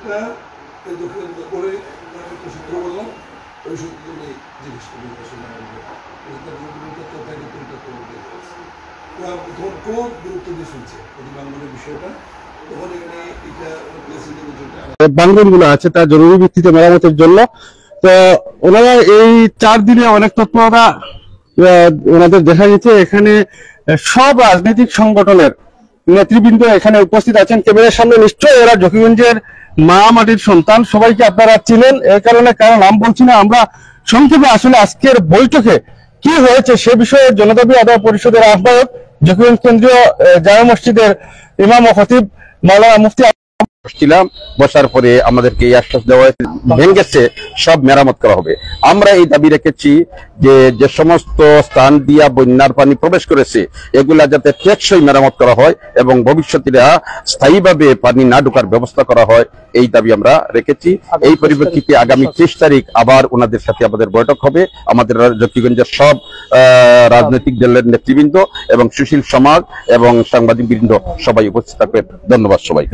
একটা করে একটা সূত্র বললাম, ওই সূত্র জিজ্ঞেস করি খুব গুরুত্ব দিয়ে শুনছে বাংলার বিষয়টা। তখন এখানে এটা বাংলাগুলো গুলো আছে তা জরুরি ভিত্তিতে মেরামতের জন্য। তো ওনারা এই 4 দিনে অনেক তৎপরতা ওনাদের দেখা গেছে। এখানে সব রাজনৈতিক সংগঠনের নেতৃবৃন্দ এখানে উপস্থিত আছেন। ক্যামেরার সামনে নিশ্চয়ই এরা জকিগঞ্জের মা মাটির সন্তান, সবাইকে আপনারা চিনেন। এই কারণে কারো নাম বলছি না। আমরা সংক্ষেপে আসলে আজকের বৈঠকে কি হয়েছে সে বিষয়ে জনদাবি আদায় পরিষদের আহ্বায়ক, জকিগঞ্জ কেন্দ্রীয় জামে মসজিদের ইমাম ও খতিব মাওলানা মুফতি ছিলাম। বসার পরে আমাদেরকে এই আশ্বাস দেওয়া ভেঙেছে সব মেরামত করা হবে। আমরা এই দাবি রেখেছি যে সমস্ত স্থান দিয়া বন্যার পানি প্রবেশ করেছে এগুলা যাতে টেকসই মেরামত করা হয় এবং ভবিষ্যতে স্থায়ীভাবে পানি না ঢোকার ব্যবস্থা করা হয়, এই দাবি আমরা রেখেছি। এই পরিপ্রেক্ষিতে আগামী 30 তারিখ আবার ওনাদের সাথে আমাদের বৈঠক হবে। আমাদের জকিগঞ্জের সব রাজনৈতিক দলের নেতৃবৃন্দ এবং সুশীল সমাজ এবং সাংবাদিক বৃন্দ সবাই উপস্থিত থাকবেন। ধন্যবাদ সবাই।